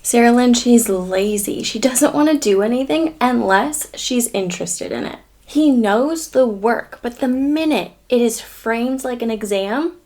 Sarah Lynn, she's lazy. She doesn't want to do anything unless she's interested in it. He knows the work, but the minute it is framed like an exam,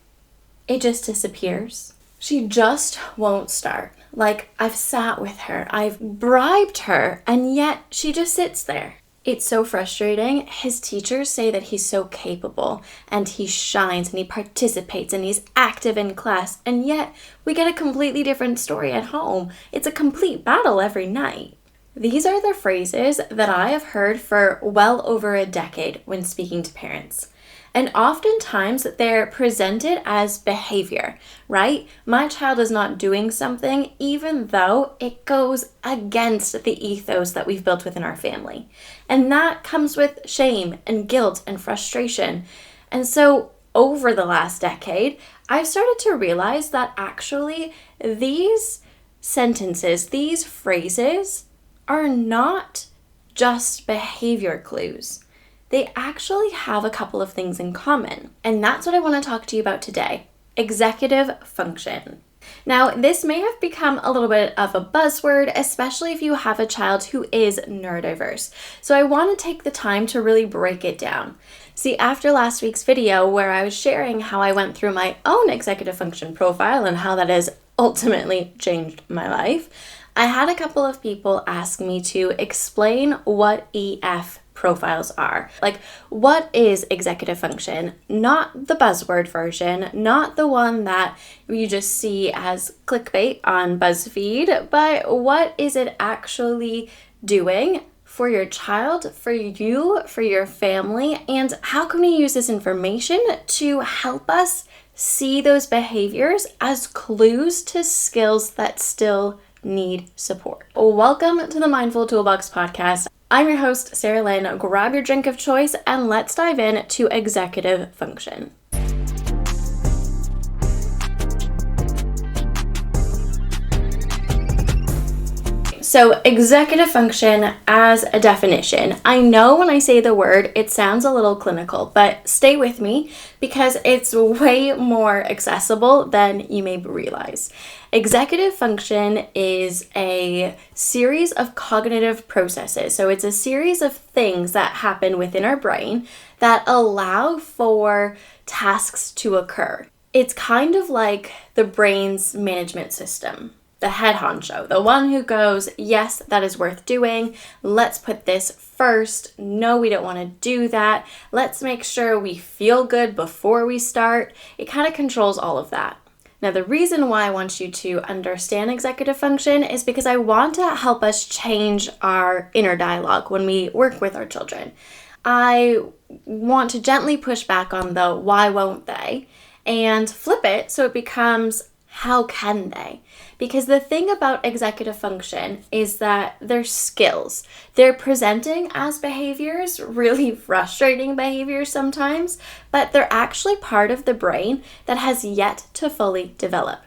it just disappears. She just won't start. Like, I've sat with her, I've bribed her, and yet she just sits there. It's so frustrating. His teachers say that he's so capable and he shines and he participates and he's active in class, and yet we get a completely different story at home. It's a complete battle every night. These are the phrases that I have heard for well over a decade when speaking to parents. And oftentimes they're presented as behavior, right? My child is not doing something even though it goes against the ethos that we've built within our family. And that comes with shame and guilt and frustration. And so over the last decade, I've started to realize that actually these sentences, these phrases are not just behavior clues. They actually have a couple of things in common. And that's what I want to talk to you about today. Executive function. Now, this may have become a little bit of a buzzword, especially if you have a child who is neurodiverse. So I want to take the time to really break it down. See, after last week's video where I was sharing how I went through my own executive function profile and how that has ultimately changed my life, I had a couple of people ask me to explain what EF profiles are. Like, what is executive function? Not the buzzword version, not the one that you just see as clickbait on BuzzFeed, but what is it actually doing for your child, for you, for your family, and how can we use this information to help us see those behaviors as clues to skills that still need support. Welcome to the Mindful Toolbox podcast. I'm your host, Sarah Lynn. Grab your drink of choice and let's dive in to executive function. So executive function as a definition. I know when I say the word, it sounds a little clinical, but stay with me because it's way more accessible than you may realize. Executive function is a series of cognitive processes. So it's a series of things that happen within our brain that allow for tasks to occur. It's kind of like the brain's management system. The head honcho, the one who goes, yes, that is worth doing. Let's put this first. No, we don't want to do that. Let's make sure we feel good before we start. It kind of controls all of that. Now, the reason why I want you to understand executive function is because I want to help us change our inner dialogue when we work with our children. I want to gently push back on the why won't they and flip it so it becomes how can they? Because the thing about executive function is that they're skills. They're presenting as behaviors, really frustrating behaviors sometimes, but they're actually part of the brain that has yet to fully develop.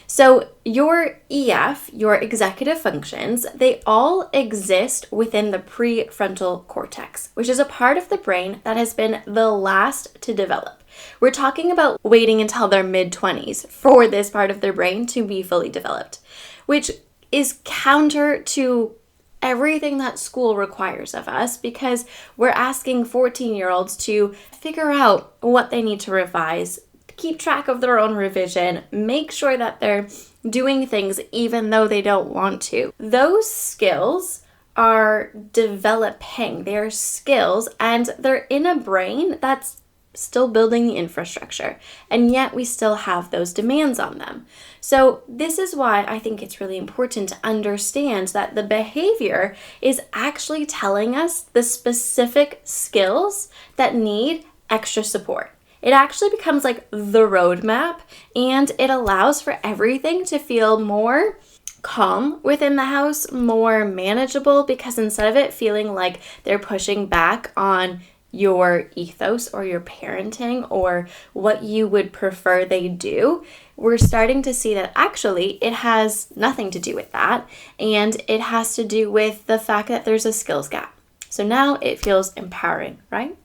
So your EF, your executive functions, they all exist within the prefrontal cortex, which is a part of the brain that has been the last to develop. We're talking about waiting until their mid-20s for this part of their brain to be fully developed, which is counter to everything that school requires of us because we're asking 14-year-olds to figure out what they need to revise, keep track of their own revision, make sure that they're doing things even though they don't want to. Those skills are developing. They're skills and they're in a brain that's still building the infrastructure, and yet we still have those demands on them. So this is why I think it's really important to understand that the behavior is actually telling us the specific skills that need extra support. It actually becomes like the roadmap, and it allows for everything to feel more calm within the house, more manageable, because instead of it feeling like they're pushing back on your ethos or your parenting or what you would prefer they do, we're starting to see that actually it has nothing to do with that, and it has to do with the fact that there's a skills gap. So now it feels empowering, right?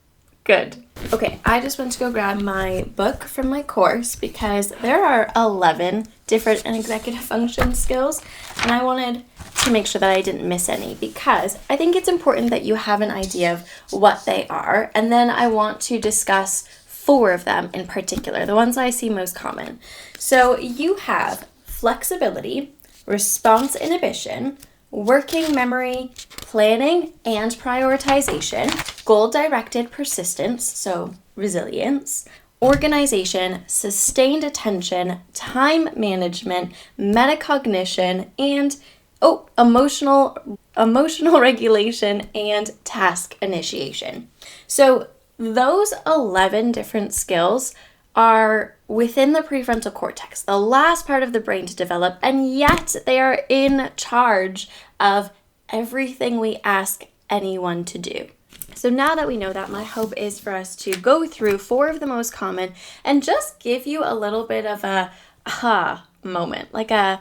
Good. Okay, I just went to go grab my book from my course because there are 11 different executive function skills, and I wanted to make sure that I didn't miss any because I think it's important that you have an idea of what they are, and then I want to discuss 4 of them in particular, the ones I see most common. So you have flexibility, response inhibition, working memory, planning and prioritization, goal-directed persistence, so resilience, organization, sustained attention, time management, metacognition, and emotional regulation and task initiation. So those 11 different skills are within the prefrontal cortex, the last part of the brain to develop, and yet they are in charge of everything we ask anyone to do. So now that we know that, my hope is for us to go through 4 of the most common and just give you a little bit of a aha moment, like a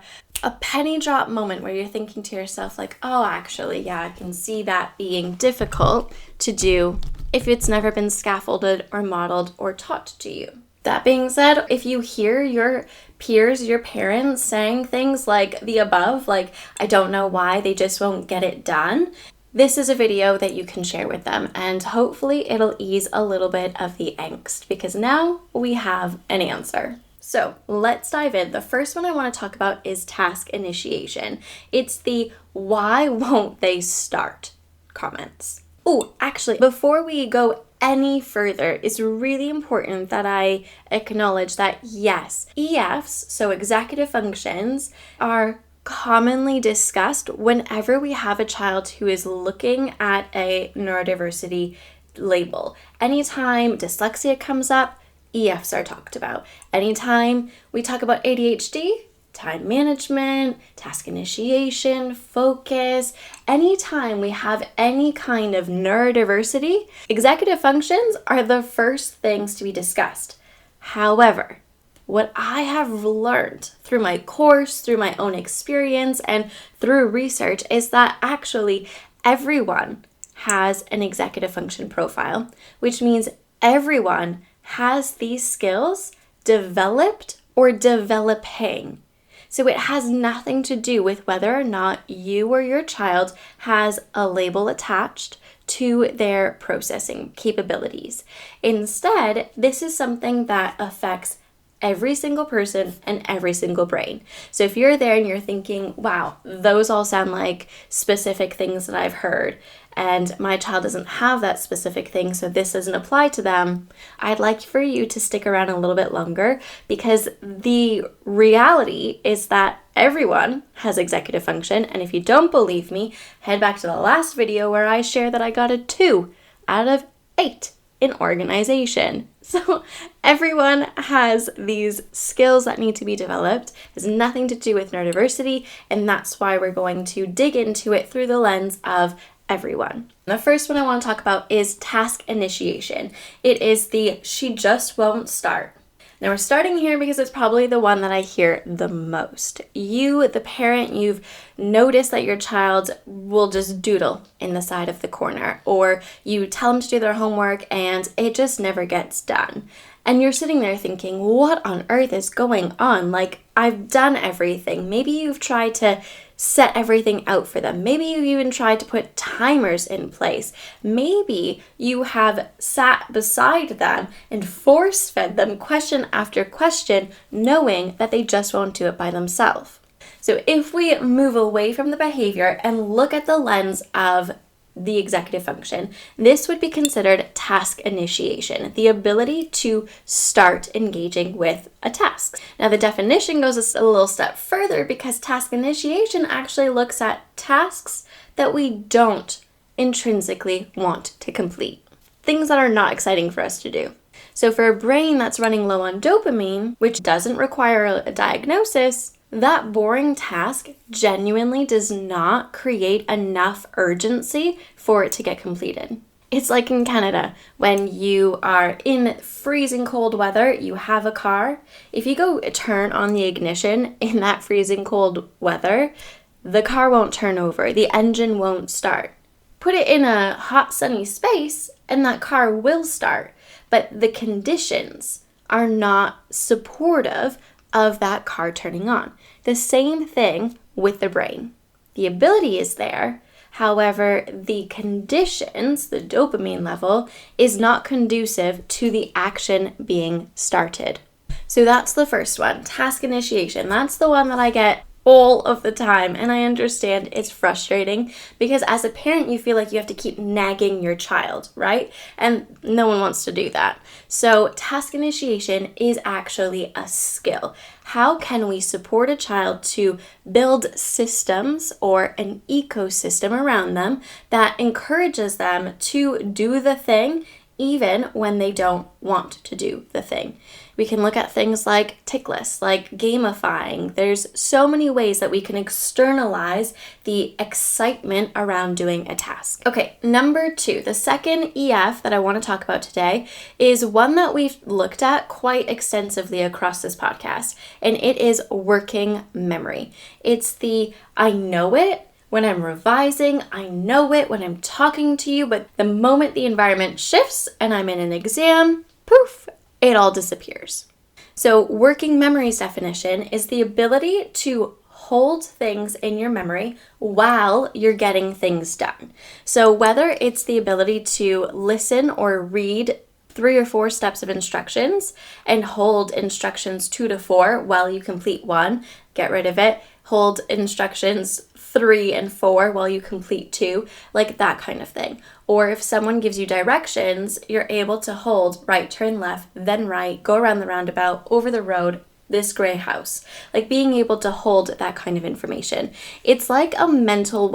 penny drop moment where you're thinking to yourself like, oh, actually, yeah, I can see that being difficult to do if it's never been scaffolded or modeled or taught to you. That being said, if you hear your peers, your parents saying things like the above, like, I don't know why, they just won't get it done, this is a video that you can share with them, and hopefully it'll ease a little bit of the angst because now we have an answer. So let's dive in. The first one I want to talk about is task initiation. It's the why won't they start comments. Oh, actually, before we go any further, it's really important that I acknowledge that yes, EFs, so executive functions, are commonly discussed whenever we have a child who is looking at a neurodiversity label. Anytime dyslexia comes up, EFs are talked about. Anytime we talk about ADHD, time management, task initiation, focus, anytime we have any kind of neurodiversity, executive functions are the first things to be discussed. However, what I have learned through my course, through my own experience, and through research is that actually everyone has an executive function profile, which means everyone has these skills developed or developing. So it has nothing to do with whether or not you or your child has a label attached to their processing capabilities. Instead, this is something that affects every single person and every single brain. So if you're there and you're thinking, wow, those all sound like specific things that I've heard, and my child doesn't have that specific thing, so this doesn't apply to them, I'd like for you to stick around a little bit longer because the reality is that everyone has executive function, and if you don't believe me, head back to the last video where I share that I got a 2 out of 8 in organization. So everyone has these skills that need to be developed. It has nothing to do with neurodiversity, and that's why we're going to dig into it through the lens of everyone. The first one I want to talk about is task initiation. It is the she just won't start. Now we're starting here because it's probably the one that I hear the most. You, the parent, you've noticed that your child will just doodle in the side of the corner, or you tell them to do their homework and it just never gets done. And you're sitting there thinking, what on earth is going on? Like, I've done everything. Maybe you've tried to set everything out for them. Maybe you even tried to put timers in place. Maybe you have sat beside them and force-fed them question after question, knowing that they just won't do it by themselves. So if we move away from the behavior and look at the lens of the executive function, this would be considered task initiation, the ability to start engaging with a task. Now the definition goes a little step further because task initiation actually looks at tasks that we don't intrinsically want to complete, things that are not exciting for us to do. So for a brain that's running low on dopamine, which doesn't require a diagnosis, that boring task genuinely does not create enough urgency for it to get completed. It's like in Canada, when you are in freezing cold weather, you have a car. If you go turn on the ignition in that freezing cold weather, the car won't turn over, the engine won't start. Put it in a hot sunny space and that car will start, but the conditions are not supportive of that car turning on. The same thing with the brain. The ability is there, however, the conditions, the dopamine level, is not conducive to the action being started. So that's the first one, task initiation. That's the one that I get all of the time, and I understand it's frustrating because as a parent you feel like you have to keep nagging your child, right? And no one wants to do that. So task initiation is actually a skill. How can we support a child to build systems or an ecosystem around them that encourages them to do the thing even when they don't want to do the thing? We can look at things like tick lists, like gamifying. There's so many ways that we can externalize the excitement around doing a task. Okay, number 2, the second EF that I want to talk about today is one that we've looked at quite extensively across this podcast, and it is working memory. It's the I know it when I'm revising, I know it when I'm talking to you, but the moment the environment shifts and I'm in an exam, poof, it all disappears. So working memory's definition is the ability to hold things in your memory while you're getting things done. So whether it's the ability to listen or read 3 or 4 steps of instructions and hold instructions 2 to 4 while you complete 1, get rid of it, hold instructions 3 and 4 while you complete 2, like that kind of thing. Or if someone gives you directions, you're able to hold right, turn left, then right, go around the roundabout, over the road, this gray house. Like being able to hold that kind of information. It's like a mental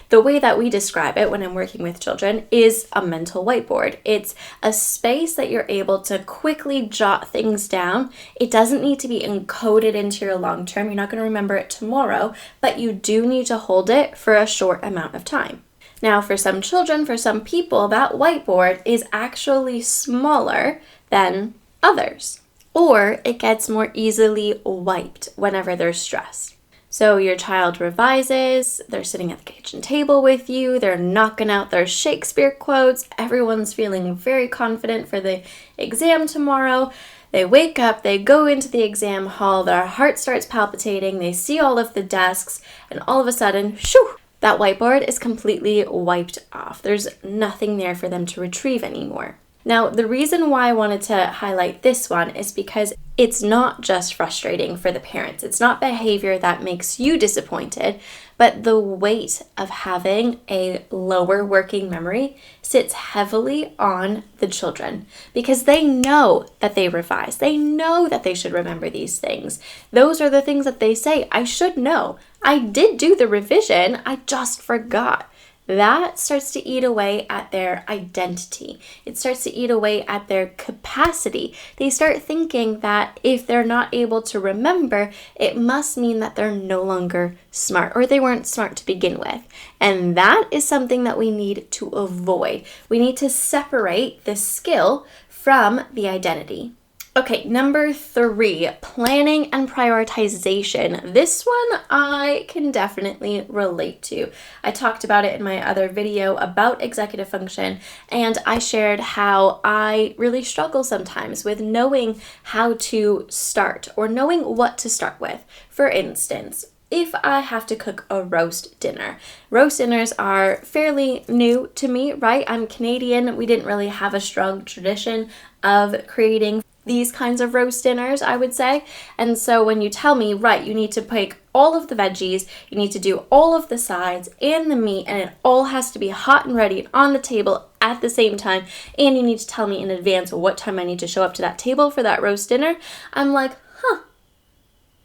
the way that we describe it when I'm working with children is a mental whiteboard. It's a space that you're able to quickly jot things down. It doesn't need to be encoded into your long term. You're not going to remember it tomorrow, but you do need to hold it for a short amount of time. Now, for some children, for some people, that whiteboard is actually smaller than others, or it gets more easily wiped whenever they're stressed. So your child revises, they're sitting at the kitchen table with you, they're knocking out their Shakespeare quotes, everyone's feeling very confident for the exam tomorrow. They wake up, they go into the exam hall, their heart starts palpitating, they see all of the desks, and all of a sudden, shoo! That whiteboard is completely wiped off. There's nothing there for them to retrieve anymore. Now, the reason why I wanted to highlight this one is because it's not just frustrating for the parents. It's not behavior that makes you disappointed, but the weight of having a lower working memory sits heavily on the children because they know that they revise. They know that they should remember these things. Those are the things that they say, I should know. I did do the revision, I just forgot. That starts to eat away at their identity. It starts to eat away at their capacity. They start thinking that if they're not able to remember, it must mean that they're no longer smart or they weren't smart to begin with. And that is something that we need to avoid. We need to separate the skill from the identity. Okay, number 3, planning and prioritization. This one I can definitely relate to. I talked about it in my other video about executive function, and I shared how I really struggle sometimes with knowing how to start or knowing what to start with. For instance, if I have to cook a roast dinner. Roast dinners are fairly new to me, right? I'm Canadian. We didn't really have a strong tradition of creating these kinds of roast dinners, I would say. And so when you tell me, right, you need to pick all of the veggies, you need to do all of the sides and the meat, and it all has to be hot and ready and on the table at the same time, and you need to tell me in advance what time I need to show up to that table for that roast dinner, I'm like,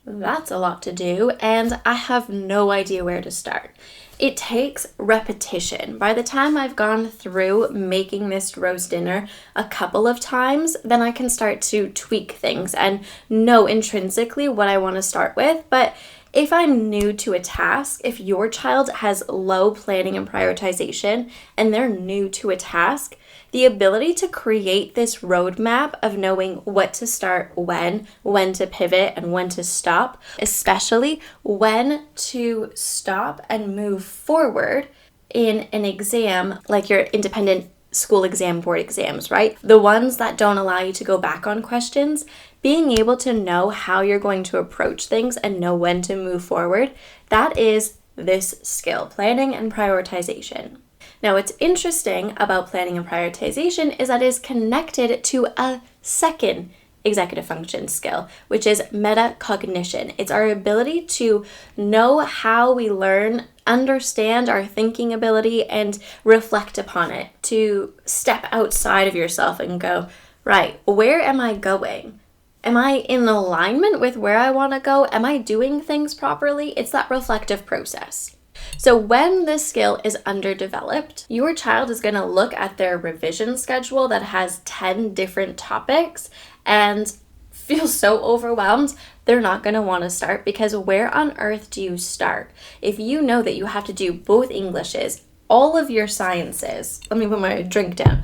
that's a lot to do, and I have no idea where to start. It takes repetition. By the time I've gone through making this roast dinner a couple of times, then I can start to tweak things and know intrinsically what I want to start with. But if I'm new to a task, if your child has low planning and prioritization and they're new to a task, the ability to create this roadmap of knowing what to start when to pivot, and when to stop, especially when to stop and move forward in an exam like your independent school exam, board exams, right? The ones that don't allow you to go back on questions, being able to know how you're going to approach things and know when to move forward, that is this skill, planning and prioritization. Now, what's interesting about planning and prioritization is that it is connected to a second executive function skill, which is metacognition. It's our ability to know how we learn, understand our thinking ability, and reflect upon it, to step outside of yourself and go, right, where am I going? Am I in alignment with where I want to go? Am I doing things properly? It's that reflective process. So when this skill is underdeveloped, your child is going to look at their revision schedule that has 10 different topics and feel so overwhelmed, they're not going to want to start, because where on earth do you start? If you know that you have to do both Englishes, all of your sciences, let me put my drink down,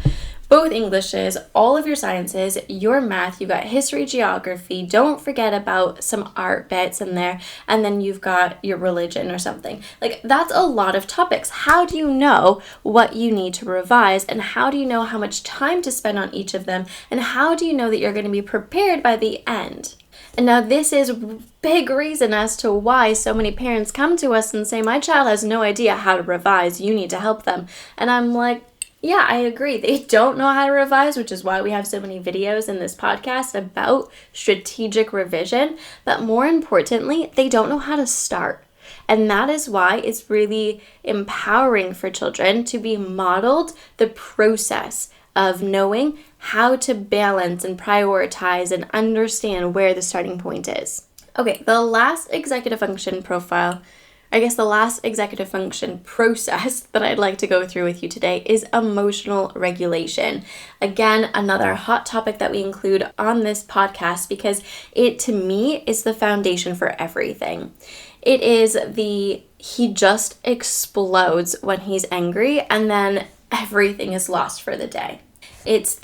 both Englishes, all of your sciences, your math, you've got history, geography, don't forget about some art bits in there, and then you've got your religion or something. Like, that's a lot of topics. How do you know what you need to revise, and how do you know how much time to spend on each of them, and how do you know that you're going to be prepared by the end? And now this is a big reason as to why so many parents come to us and say, my child has no idea how to revise, you need to help them. And I'm like, yeah, I agree. They don't know how to revise, which is why we have so many videos in this podcast about strategic revision. But more importantly, they don't know how to start. And that is why it's really empowering for children to be modeled the process of knowing how to balance and prioritize and understand where the starting point is. Okay, the last executive function profile, the last executive function process that I'd like to go through with you today is emotional regulation. Again, another hot topic that we include on this podcast because it, to me, is the foundation for everything. It is he just explodes when he's angry, and then everything is lost for the day. It's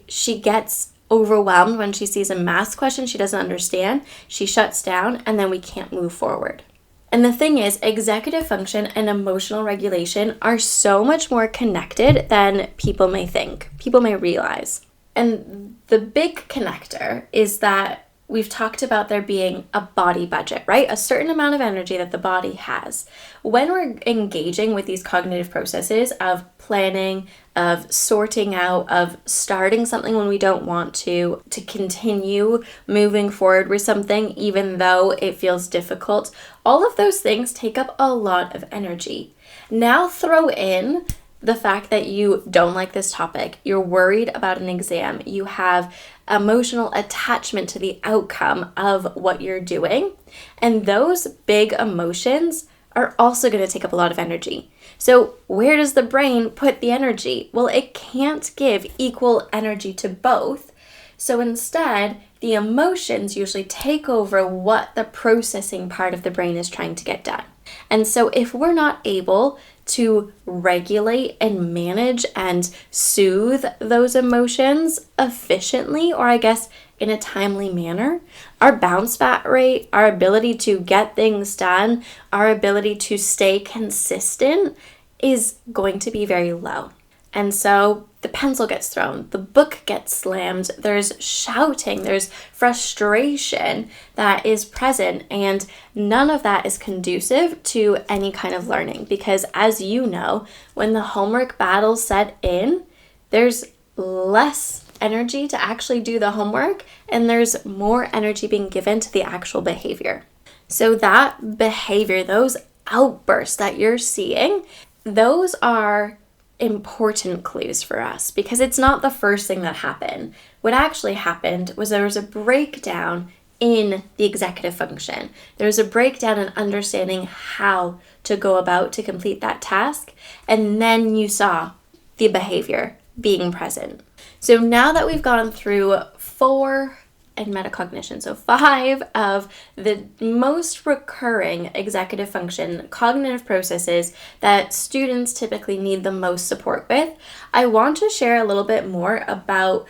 she gets overwhelmed when she sees a math question she doesn't understand, she shuts down, and then we can't move forward. And the thing is, executive function and emotional regulation are so much more connected than people may think, people may realize. And the big connector is that we've talked about there being a body budget, right? A certain amount of energy that the body has. When we're engaging with these cognitive processes of planning, of sorting out, of starting something when we don't want to continue moving forward with something even though it feels difficult, all of those things take up a lot of energy. Now throw in the fact that you don't like this topic, you're worried about an exam, you have emotional attachment to the outcome of what you're doing, and those big emotions are also going to take up a lot of energy. So where does the brain put the energy? Well, it can't give equal energy to both. So instead, the emotions usually take over what the processing part of the brain is trying to get done. And so if we're not able to regulate and manage and soothe those emotions efficiently, or in a timely manner, our bounce back rate, our ability to get things done, our ability to stay consistent is going to be very low. And so the pencil gets thrown, the book gets slammed, there's shouting, there's frustration that is present, and none of that is conducive to any kind of learning. Because as you know, when the homework battles set in, there's less energy to actually do the homework, and there's more energy being given to the actual behavior. So that behavior, those outbursts that you're seeing, those are important clues for us, because it's not the first thing that happened. What actually happened was there was a breakdown in the executive function. There was a breakdown in understanding how to go about to complete that task, and then you saw the behavior being present. So now that we've gone through 4 and metacognition, so 5 of the most recurring executive function cognitive processes that students typically need the most support with, I want to share a little bit more about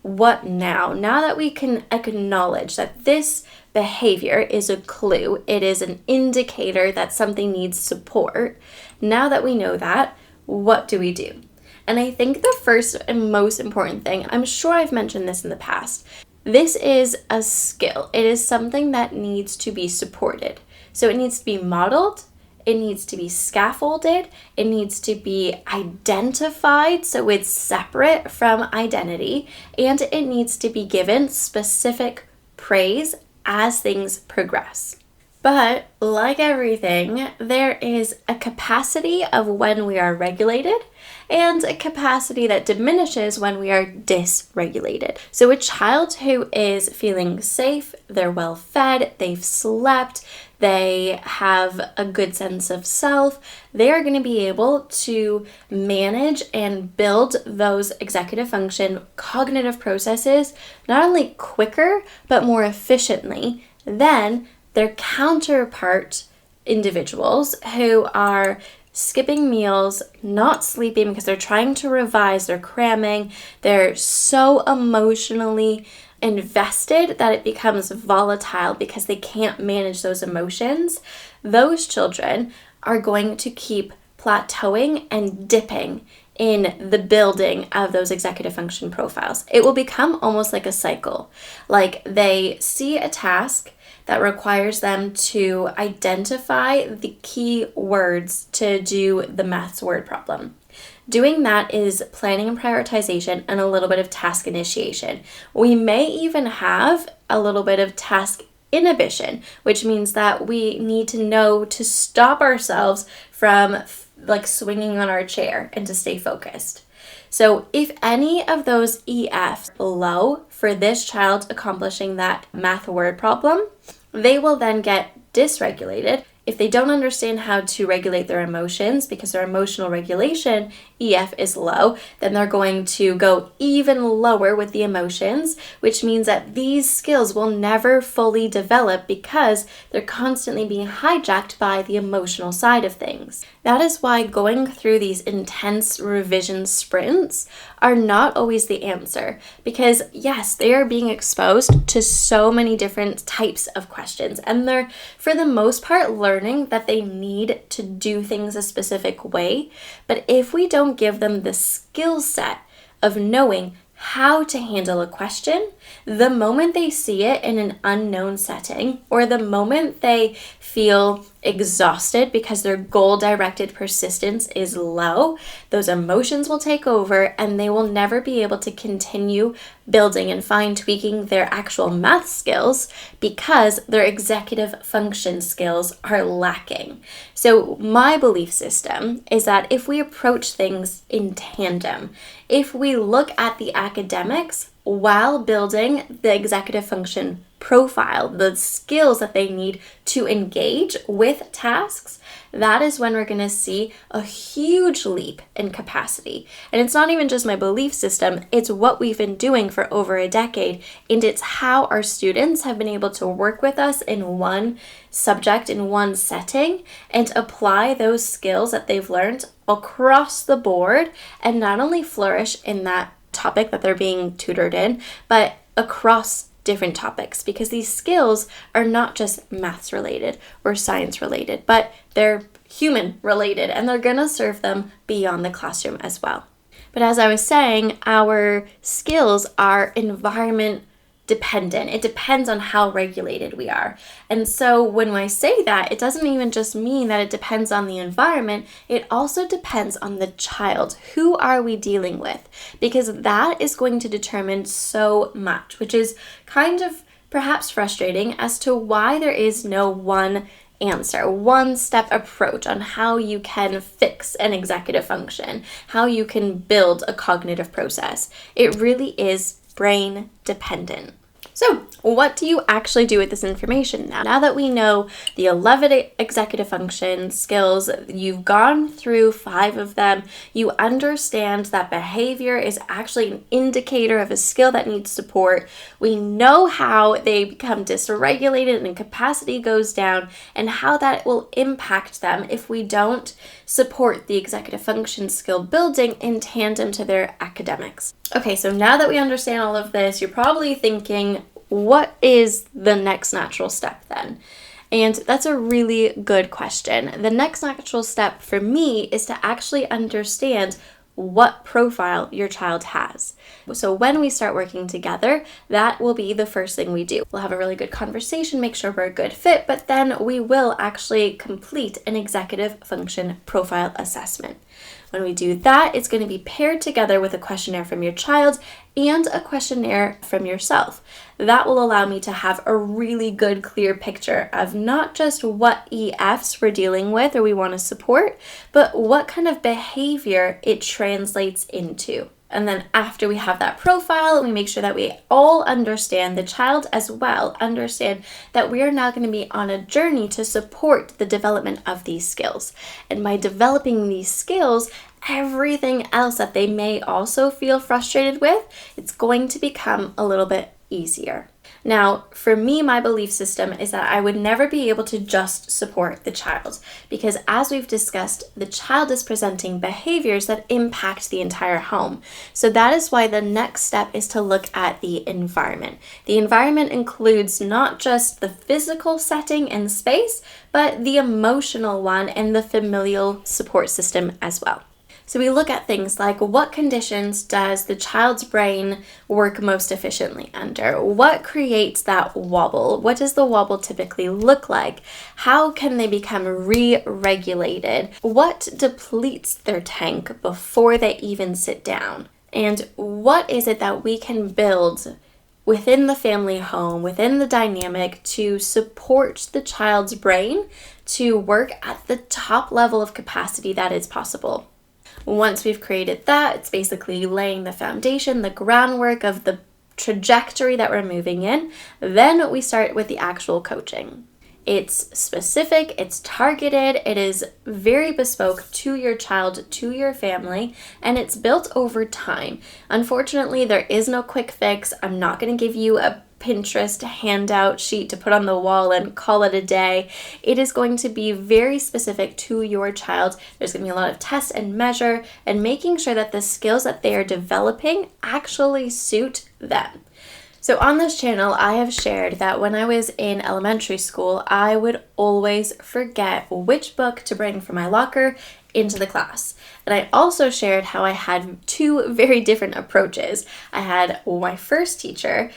what now that we can acknowledge that this behavior is a clue, it is an indicator that something needs support. Now that we know that, what do we do? And I think the first and most important thing, I'm sure I've mentioned this in the past, this is a skill. It is something that needs to be supported. So it needs to be modeled, it needs to be scaffolded, it needs to be identified so it's separate from identity, and it needs to be given specific praise as things progress. But like everything, there is a capacity of when we are regulated and a capacity that diminishes when we are dysregulated. So a child who is feeling safe, they're well fed, they've slept, they have a good sense of self, they are going to be able to manage and build those executive function cognitive processes not only quicker, but more efficiently than their counterpart individuals who are skipping meals, not sleeping because they're trying to revise, they're cramming, they're so emotionally invested that it becomes volatile because they can't manage those emotions. Those children are going to keep plateauing and dipping in the building of those executive function profiles. It will become almost like a cycle. Like they see a task that requires them to identify the key words to do the maths word problem. Doing that is planning and prioritization and a little bit of task initiation. We may even have a little bit of task inhibition, which means that we need to know to stop ourselves from swinging on our chair and to stay focused. So if any of those EFs below for this child accomplishing that math word problem, they will then get dysregulated. If they don't understand how to regulate their emotions because their emotional regulation EF is low, then they're going to go even lower with the emotions, which means that these skills will never fully develop because they're constantly being hijacked by the emotional side of things. That is why going through these intense revision sprints are not always the answer, because yes, they are being exposed to so many different types of questions, and they're for the most part learning that they need to do things a specific way. But if we don't give them the skill set of knowing how to handle a question, the moment they see it in an unknown setting, or the moment they feel exhausted because their goal-directed persistence is low, those emotions will take over and they will never be able to continue building and fine-tweaking their actual math skills because their executive function skills are lacking. So my belief system is that if we approach things in tandem, if we look at the academics while building the executive function profile, the skills that they need to engage with tasks, that is when we're going to see a huge leap in capacity. And it's not even just my belief system, it's what we've been doing for over a decade, and it's how our students have been able to work with us in one subject, in one setting, and apply those skills that they've learned across the board, and not only flourish in that topic that they're being tutored in, but across different topics, because these skills are not just maths related or science related, but they're human related, and they're going to serve them beyond the classroom as well. But as I was saying, our skills are environment dependent. It depends on how regulated we are. And so when I say that, it doesn't even just mean that it depends on the environment, it also depends on the child. Who are we dealing with? Because that is going to determine so much, which is kind of perhaps frustrating as to why there is no one answer, one-step approach on how you can fix an executive function, how you can build a cognitive process. It really is brain dependent. So what do you actually do with this information now? Now that we know the 11 executive function skills, you've gone through 5 of them, you understand that behavior is actually an indicator of a skill that needs support. We know how they become dysregulated and capacity goes down, and how that will impact them if we don't support the executive function skill building in tandem to their academics. Okay, so now that we understand all of this, you're probably thinking, what is the next natural step then? And that's a really good question. The next natural step for me is to actually understand what profile your child has. So when we start working together, that will be the first thing we do. We'll have a really good conversation, make sure we're a good fit, but then we will actually complete an executive function profile assessment. When we do that, it's going to be paired together with a questionnaire from your child and a questionnaire from yourself. That will allow me to have a really good, clear picture of not just what EFs we're dealing with or we want to support, but what kind of behavior it translates into. And then after we have that profile, we make sure that we all understand, the child as well, understand that we are now going to be on a journey to support the development of these skills. And by developing these skills, everything else that they may also feel frustrated with, it's going to become a little bit easier. Now, for me, my belief system is that I would never be able to just support the child because, as we've discussed, the child is presenting behaviors that impact the entire home. So that is why the next step is to look at the environment. The environment includes not just the physical setting and space, but the emotional one and the familial support system as well. So we look at things like, what conditions does the child's brain work most efficiently under? What creates that wobble? What does the wobble typically look like? How can they become re-regulated? What depletes their tank before they even sit down? And what is it that we can build within the family home, within the dynamic, to support the child's brain to work at the top level of capacity that is possible? Once we've created that, it's basically laying the foundation, the groundwork of the trajectory that we're moving in. Then we start with the actual coaching. It's specific, it's targeted, it is very bespoke to your child, to your family, and it's built over time. Unfortunately, there is no quick fix. I'm not going to give you a Pinterest handout sheet to put on the wall and call it a day. It is going to be very specific to your child. There's going to be a lot of test and measure and making sure that the skills that they are developing actually suit them. So on this channel, I have shared that when I was in elementary school, I would always forget which book to bring from my locker into the class. And I also shared how I had two very different approaches. I had my first teacher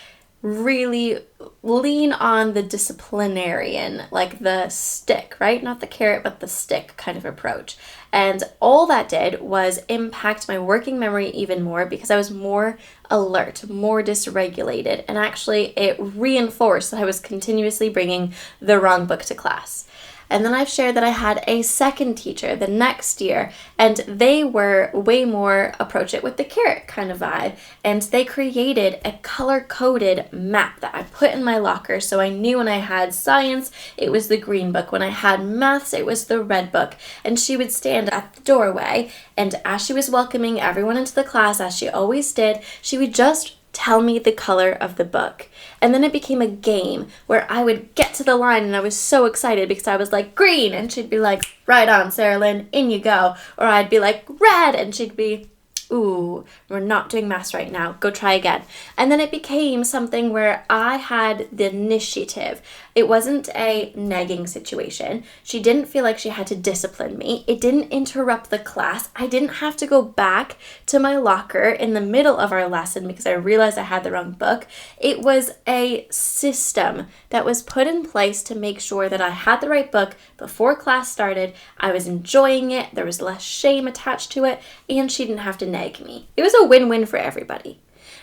really lean on the disciplinarian, like the stick, right? Not the carrot, but the stick kind of approach. And all that did was impact my working memory even more because I was more alert, more dysregulated. And actually it reinforced that I was continuously bringing the wrong book to class. And then I've shared that I had a second teacher the next year, and they were way more approach it with the carrot kind of vibe. And they created a color-coded map that I put in my locker. So I knew when I had science, it was the green book. When I had maths, it was the red book. And she would stand at the doorway, and as she was welcoming everyone into the class, as she always did, she would just tell me the color of the book. And then it became a game where I would get to the line and I was so excited because I was like, green, and she'd be like, right on, Sarah Lynn, in you go. Or I'd be like, red, and she'd be, ooh, we're not doing maths right now, go try again. And then it became something where I had the initiative. It wasn't a nagging situation. She didn't feel like she had to discipline me. It didn't interrupt the class. I didn't have to go back to my locker in the middle of our lesson because I realized I had the wrong book. It was a system that was put in place to make sure that I had the right book before class started. I was enjoying it. There was less shame attached to it, and she didn't have to nag me. It was a win-win for everybody.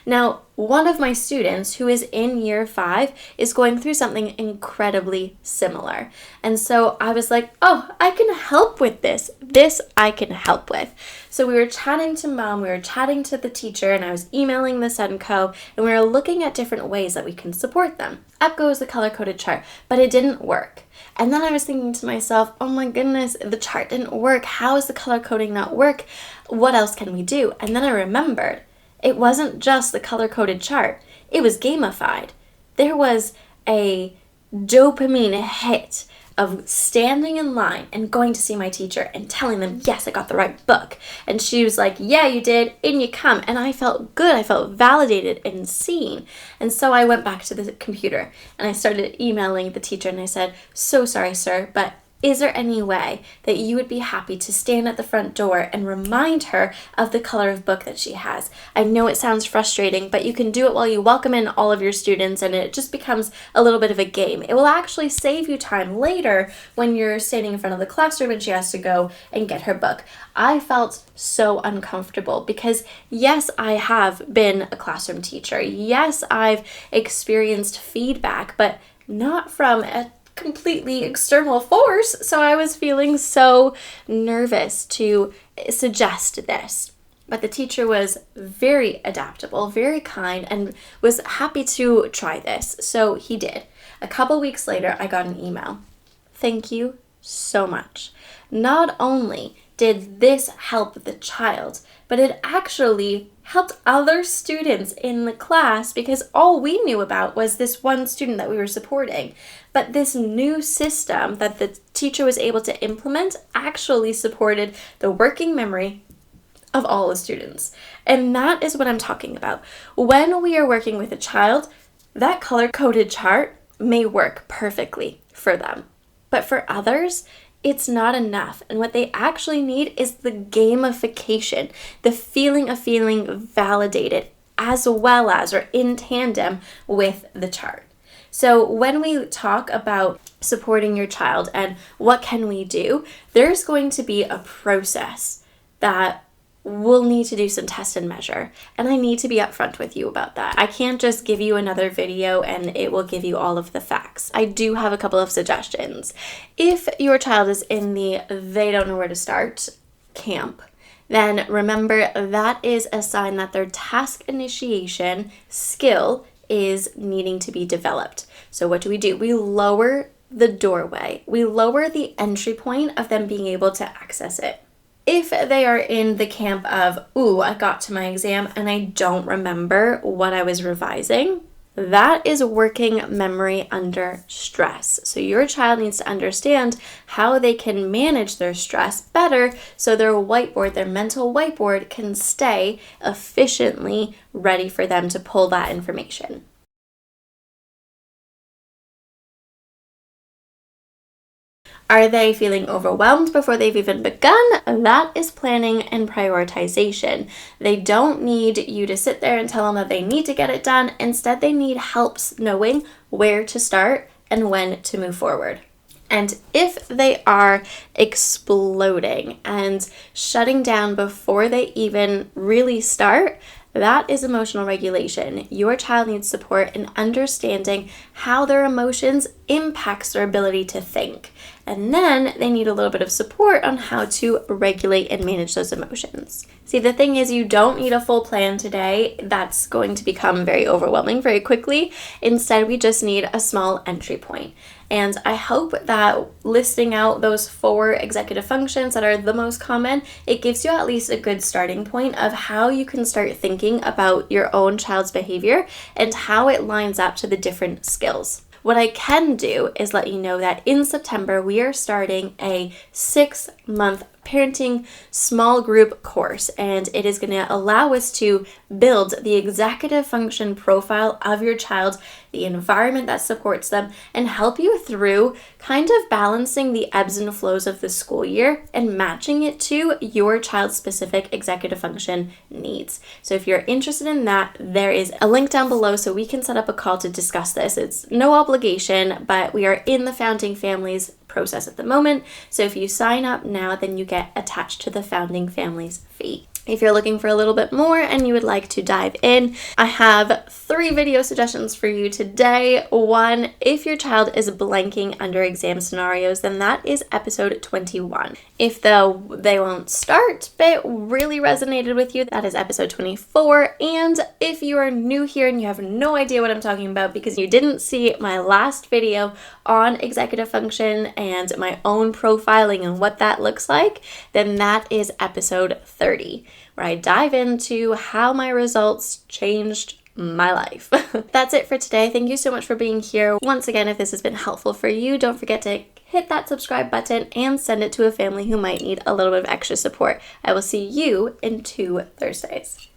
Now, one of my students who is in year 5 is going through something incredibly similar. And so I was like, oh, I can help with this. This I can help with. So we were chatting to mom, we were chatting to the teacher, and I was emailing the Senko, and we were looking at different ways that we can support them. Up goes the color-coded chart, but it didn't work. And then I was thinking to myself, oh my goodness, the chart didn't work. How is the color coding not work? What else can we do? And then I remembered, it wasn't just the color-coded chart. It was gamified. There was a dopamine hit of standing in line and going to see my teacher and telling them, yes, I got the right book. And she was like, yeah, you did, in you come. And I felt good. I felt validated and seen. And so I went back to the computer and I started emailing the teacher and I said, so sorry, sir, but Is there any way that you would be happy to stand at the front door and remind her of the color of book that she has? I know it sounds frustrating, but you can do it while you welcome in all of your students, and it just becomes a little bit of a game. It will actually save you time later when you're standing in front of the classroom and she has to go and get her book. I felt so uncomfortable because yes, I have been a classroom teacher. Yes, I've experienced feedback, but not from a completely external force. So I was feeling so nervous to suggest this. But the teacher was very adaptable, very kind, and was happy to try this. So he did. A couple weeks later, I got an email. Thank you so much. Not only did this help the child, but it actually helped other students in the class because all we knew about was this one student that we were supporting. But this new system that the teacher was able to implement actually supported the working memory of all the students. And that is what I'm talking about. When we are working with a child, that color-coded chart may work perfectly for them. But for others, it's not enough. And what they actually need is the gamification, the feeling of feeling validated, as well as or in tandem with the chart. So when we talk about supporting your child and what can we do, there's going to be a process that we'll need to do some test and measure. And I need to be upfront with you about that. I can't just give you another video and it will give you all of the facts. I do have a couple of suggestions. If your child is in the they don't know where to start camp, then remember that is a sign that their task initiation skill is needing to be developed. So what do? We lower the doorway. We lower the entry point of them being able to access it. If they are in the camp of, I got to my exam and I don't remember what I was revising, that is working memory under stress. So your child needs to understand how they can manage their stress better so their whiteboard, their mental whiteboard, can stay efficiently ready for them to pull that information. Are they feeling overwhelmed before they've even begun? That is planning and prioritization. They don't need you to sit there and tell them that they need to get it done. Instead, they need help knowing where to start and when to move forward. And if they are exploding and shutting down before they even really start, that is emotional regulation. Your child needs support in understanding how their emotions impacts their ability to think. And then they need a little bit of support on how to regulate and manage those emotions. See, the thing is, you don't need a full plan today. That's going to become very overwhelming very quickly. Instead, we just need a small entry point. And I hope that listing out those 4 executive functions that are the most common, it gives you at least a good starting point of how you can start thinking about your own child's behavior and how it lines up to the different skills. What I can do is let you know that in September, we are starting a 6-month parenting small group course, and it is going to allow us to build the executive function profile of your child, the environment that supports them, and help you through kind of balancing the ebbs and flows of the school year and matching it to your child's specific executive function needs. So if you're interested in that, there is a link down below so we can set up a call to discuss this. It's no obligation, but we are in the Founding Families process at the moment. So if you sign up now, then you get attached to the Founding Families fee. If you're looking for a little bit more and you would like to dive in, I have 3 video suggestions for you today. 1, if your child is blanking under exam scenarios, then that is episode 21. If they won't start but really resonated with you, that is episode 24. And if you are new here and you have no idea what I'm talking about because you didn't see my last video on executive function and my own profiling and what that looks like, then that is episode 30. Where I dive into how my results changed my life. That's it for today. Thank you so much for being here. Once again, if this has been helpful for you, don't forget to hit that subscribe button and send it to a family who might need a little bit of extra support. I will see you in 2 Thursdays.